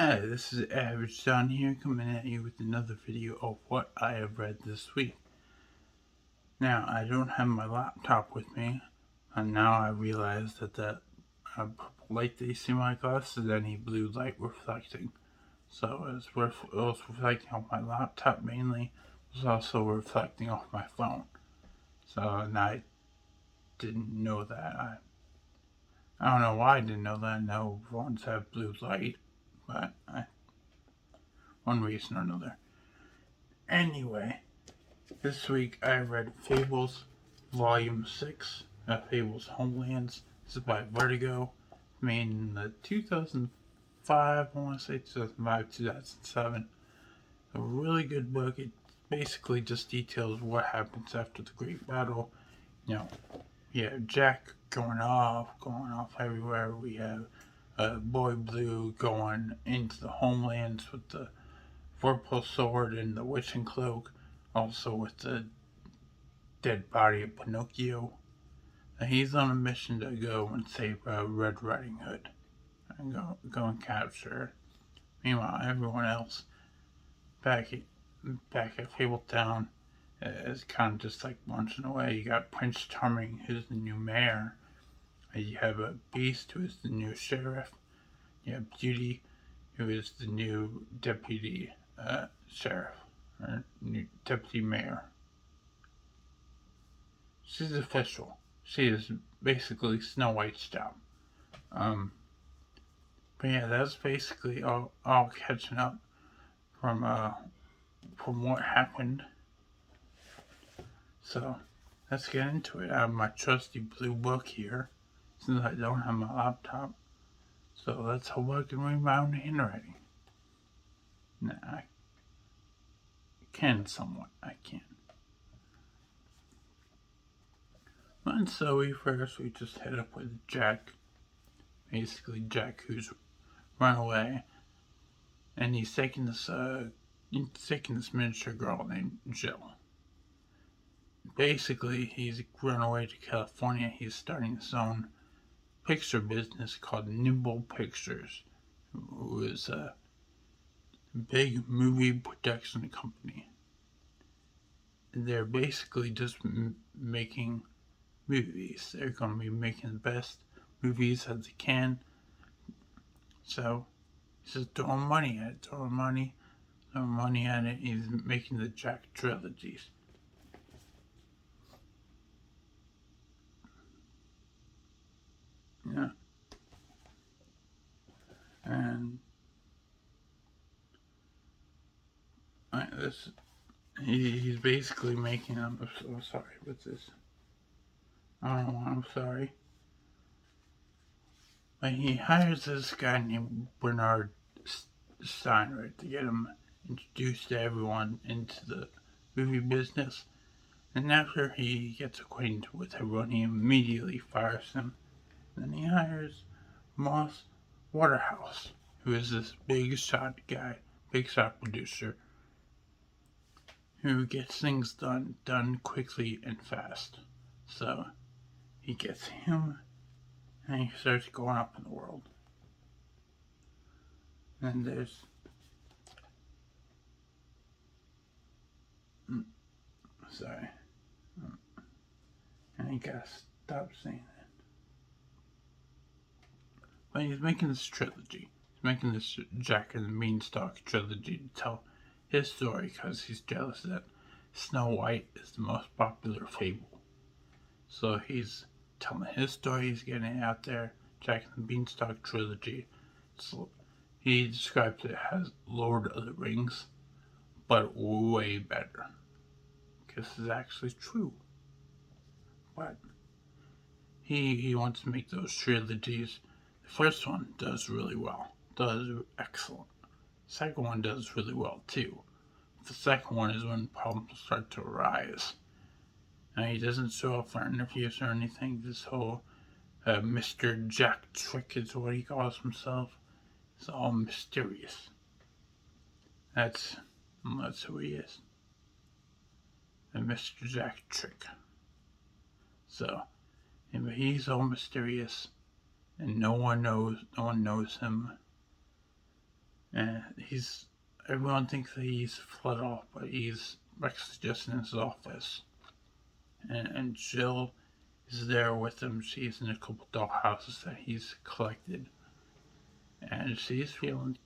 Hey, this is Average John here, coming at you with another video of what I have read this week. Now, I don't have my laptop with me, and now I realize that purple light that you see in my glasses is any blue light reflecting. So it was reflecting off my laptop mainly, it was also reflecting off my phone. So, and I didn't know that. I don't know why I didn't know that. I know phones have blue light, but one reason or another. Anyway, this week I read Fables, Volume 6, Fables Homelands. This is by Vertigo, made in the 2005, I want to say 2005, 2007. A really good book. It basically just details what happens after the Great Battle. We have Jack going off everywhere. We have Boy Blue going into the Homelands with the purple sword and the witching cloak, also with the dead body of Pinocchio. He's on a mission to go and save Red Riding Hood and go and capture her. Meanwhile, everyone else back at Fabletown is kind of just like munching away. You got Prince Charming, who's the new mayor. You have a Beast, who is the new sheriff. You have Beauty, who is the new deputy sheriff, or new deputy mayor. She's official. She is basically Snow White's job. But yeah, that's basically all catching up from what happened. So let's get into it. I have my trusty blue book here, since I don't have my laptop. So let's hope I can read my own handwriting. Nah, I can somewhat. I can. And so we just head up with Jack. Basically, Jack, who's run away, and he's taking this miniature girl named Jill. Basically, he's run away to California. He's starting his own picture business called Nimble Pictures, who is a big movie production company. They're basically just making movies. They're going to be making the best movies as they can. So he's just throwing money at it. He's making the Jack trilogies. Yeah. And he's basically making them. I'm so sorry. What's this? I don't know why I'm sorry. But he hires this guy named Bernard Steiner to get him introduced to everyone into the movie business. And after he gets acquainted with everyone, he immediately fires him. Then he hires Moss Waterhouse, who is this big shot guy, big shot producer, who gets things done quickly and fast. So he gets him, and he starts going up in the world. And there's sorry, I gotta stop saying that. But he's making this trilogy. He's making this Jack and the Beanstalk trilogy to tell his story because he's jealous that Snow White is the most popular fable. So he's telling his story, he's getting it out there. Jack and the Beanstalk trilogy. He describes it as Lord of the Rings, but way better. Because it's actually true. But he wants to make those trilogies. The first one does really well. Does excellent. The second one does really well too. The second one is when problems start to arise. And he doesn't show up for interviews or anything. This whole Mr. Jack Trick is what he calls himself. It's all mysterious. That's who he is. The Mr. Jack Trick. So, but he's all mysterious, and no one knows him. And everyone thinks that he's fled off, but Rex is just in his office. And Jill is there with him. She's in a couple dollhouses that he's collected. And she's feeling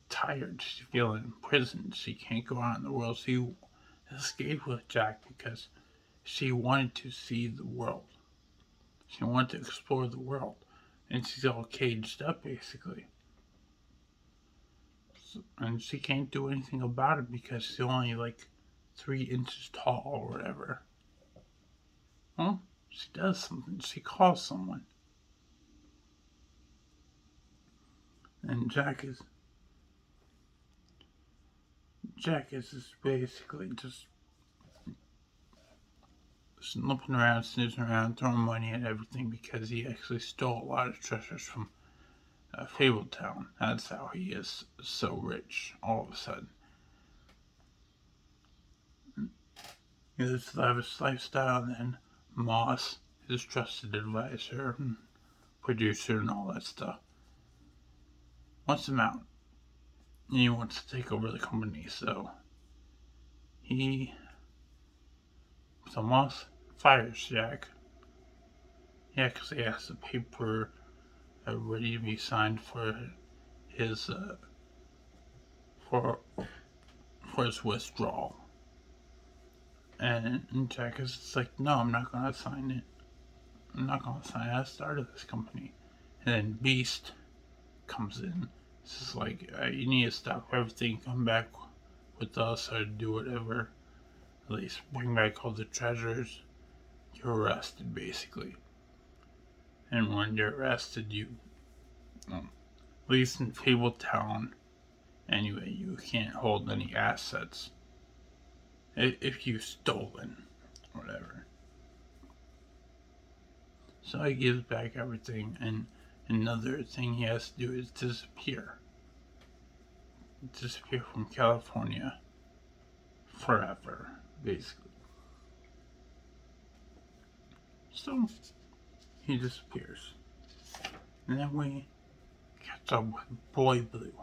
tired. She's feeling imprisoned. She can't go out in the world. She escaped with Jack because she wanted to see the world. She wanted to explore the world. And she's all caged up, basically. And she can't do anything about it because she's only like 3 inches tall or whatever. Well, she does something. She calls someone. And Jack is just basically just snooping around, snoozing around, throwing money at everything because he actually stole a lot of treasures from Fabletown. That's how he is so rich all of a sudden. He lives a lavish lifestyle, and then Moss, his trusted advisor, and producer, and all that stuff, wants him out. And he wants to take over the company, so Moss fires Jack. He actually has the paper ready to be signed for his for his withdrawal. And Jack is just like, no, I'm not gonna sign it. I'm not gonna sign it. I started this company. And then Beast comes in. It's just like, you need to stop everything, come back with us, or do whatever. At least bring back all the treasures. You're arrested, basically. And when you're arrested, at least in Fabletown, anyway, you can't hold any assets if you've stolen, whatever. So he gives back everything, and another thing he has to do is disappear from California forever, basically. So he disappears, and then we catch up with Boy Blue,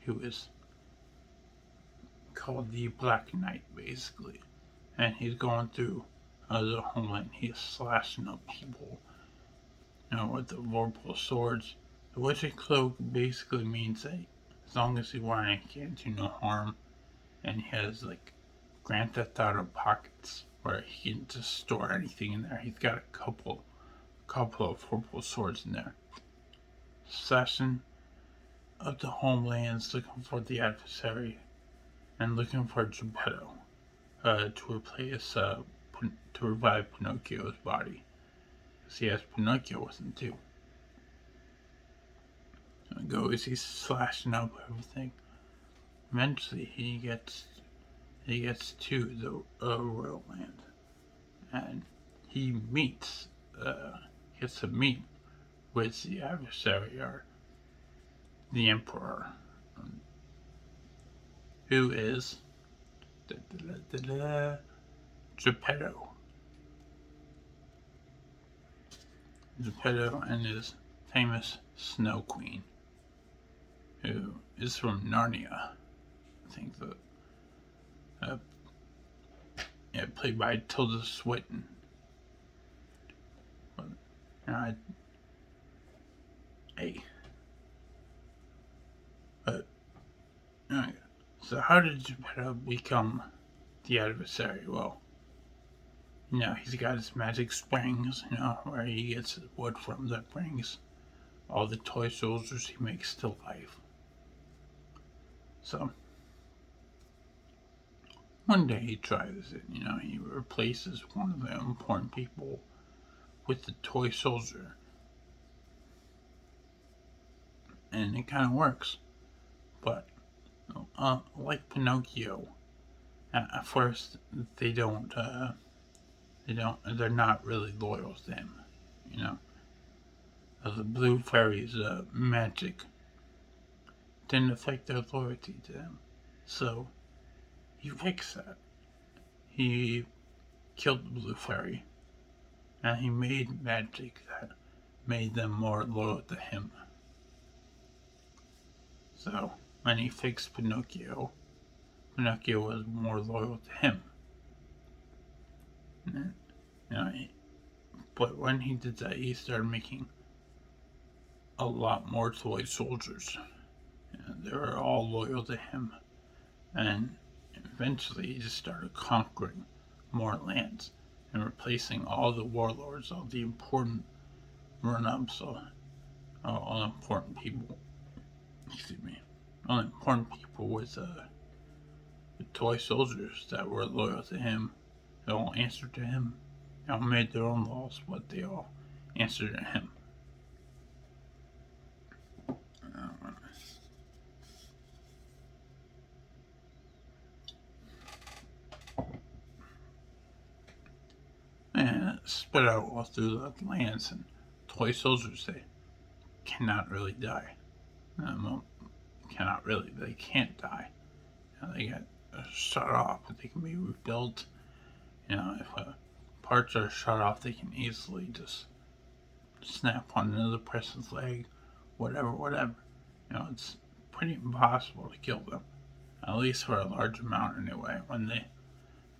who is called the Black Knight, basically, and he's going through the homeland. He's slashing up people, with the vorpal swords. The witching cloak basically means that as long as he's wearing it, he can't do no harm, and he has like Grand Theft Auto pockets where he can just store anything in there. He's got a couple of vorpal swords in there. Slashing up the homelands, looking for the adversary, and looking for Geppetto to replace, to revive Pinocchio's body. Because he has Pinocchio with him too. So it goes, he's slashing up everything. Eventually he gets to the Royal Land. And he gets to meet with the adversary, or the Emperor, who is Geppetto. Geppetto and his famous Snow Queen, who is from Narnia. I think played by Tilda Swinton. So how did Geppetto become the adversary? Well, he's got his magic springs, where he gets his wood from that brings all the toy soldiers he makes to life. So, one day he tries it, he replaces one of the important people with the toy soldier. And it kind of works. But, like Pinocchio, at first they're not really loyal to him, The blue fairy's magic didn't affect their loyalty to him. So, he fixed that. He killed the blue fairy, and he made magic that made them more loyal to him. So when he fixed Pinocchio, Pinocchio was more loyal to him. And, but when he did that, he started making a lot more toy soldiers. And they were all loyal to him. And eventually he just started conquering more lands and replacing all the warlords, all the important run-ups, all important people. All important people with toy soldiers that were loyal to him. They all answered to him. They all made their own laws, but they all answered to him. And spread out all through the lands, and toy soldiers, they cannot really die. Cannot really. They can't die. They get shut off, but they can be rebuilt. If parts are shut off, they can easily just snap on another person's leg, whatever. It's pretty impossible to kill them. At least for a large amount, anyway. When they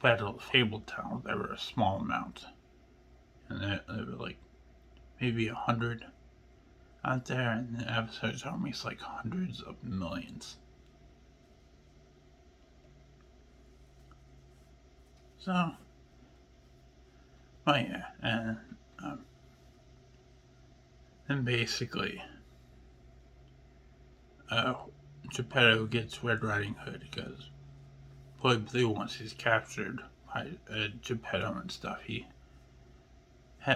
battled Fabletown, they were a small amount. And they were like maybe 100 out there, and the adversary's army's like hundreds of millions. So, and then basically, Geppetto gets Red Riding Hood because Boy Blue, once he's captured by Geppetto and stuff, he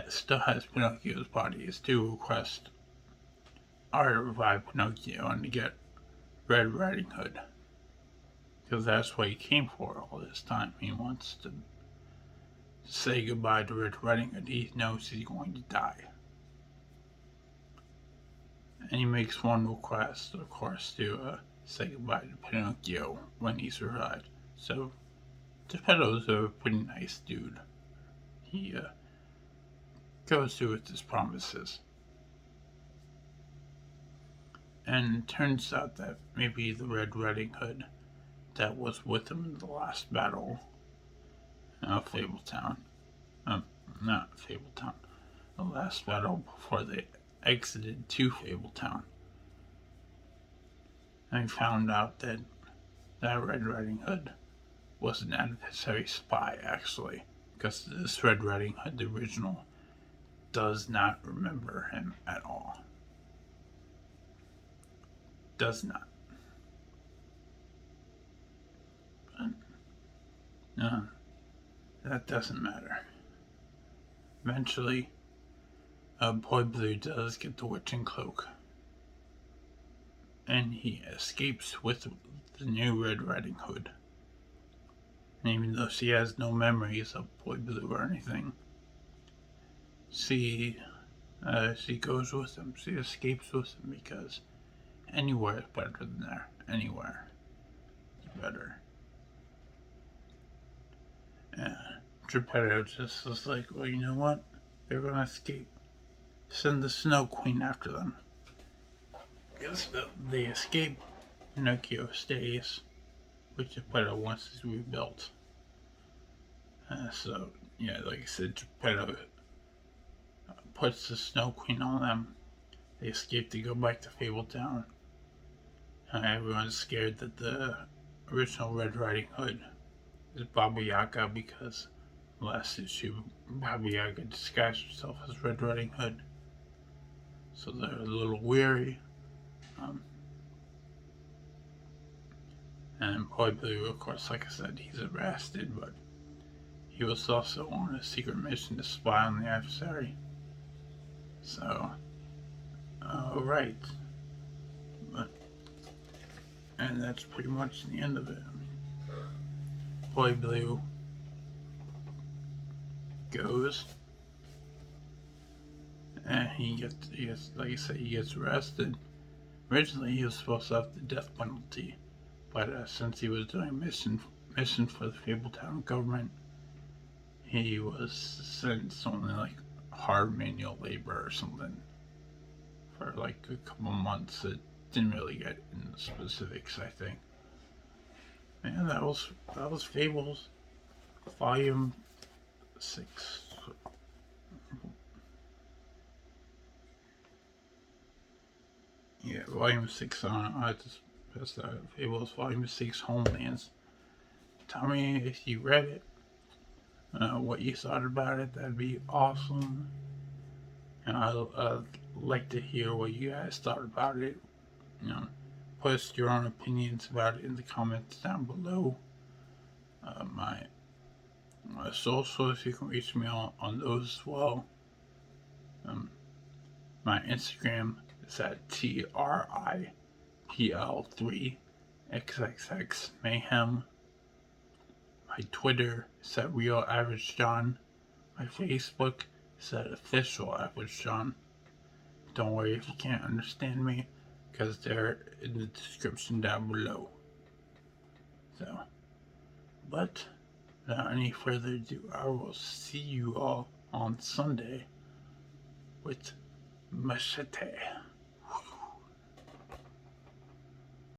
still has Pinocchio's body. His two requests are to revive Pinocchio and to get Red Riding Hood. Because that's what he came for all this time. He wants to say goodbye to Red Riding Hood. He knows he's going to die. And he makes one request, of course, to say goodbye to Pinocchio when he's revived. So, Geppetto's a pretty nice dude. He goes through with his promises. And it turns out that maybe the Red Riding Hood that was with him in the last battle of Fabletown. Not Fabletown. The last battle before they exited to Fabletown. And I found out that Red Riding Hood was an adversary spy, actually. Because this Red Riding Hood, the original, does not remember him at all. Does not. But, no, that doesn't matter. Eventually, Boy Blue does get the witching cloak. And he escapes with the new Red Riding Hood. And even though she has no memories of Boy Blue or anything, she goes with him. She escapes with him because anywhere is better than there. Anywhere is better. And Geppetto just was like, well, you know what? They're gonna escape. Send the Snow Queen after them. Because they escape, Pinocchio stays, which Geppetto wants is rebuilt. So, yeah, like I said, Geppetto puts the Snow Queen on them. They escape to go back to Fabletown. Everyone's scared that the original Red Riding Hood is Baba Yaga because last issue, Baba Yaga disguised herself as Red Riding Hood. So they're a little weary. And Boy Blue, of course, like I said, he's arrested, but he was also on a secret mission to spy on the adversary. So, alright. And that's pretty much the end of it. Boy Blue goes, and he gets, like I said, he gets arrested. Originally, he was supposed to have the death penalty, but since he was doing mission for the Fabletown government, he was sentenced to only like hard manual labor or something for like a couple months at didn't really get into the specifics, I think. And that was Fables, Volume 6. Yeah, Volume 6 on. I just pressed that. Fables, Volume 6, Homelands. Tell me if you read it, what you thought about it. That'd be awesome. And I'd like to hear what you guys thought about it. Post your own opinions about it in the comments down below. My socials, you can reach me on those as well. My Instagram is at TRIPL3XXX Mayhem. My Twitter is at Real Average John. My Facebook is at Official Average John. Don't worry if you can't understand me, because they're in the description down below. So, but without any further ado, I will see you all on Sunday with Machete.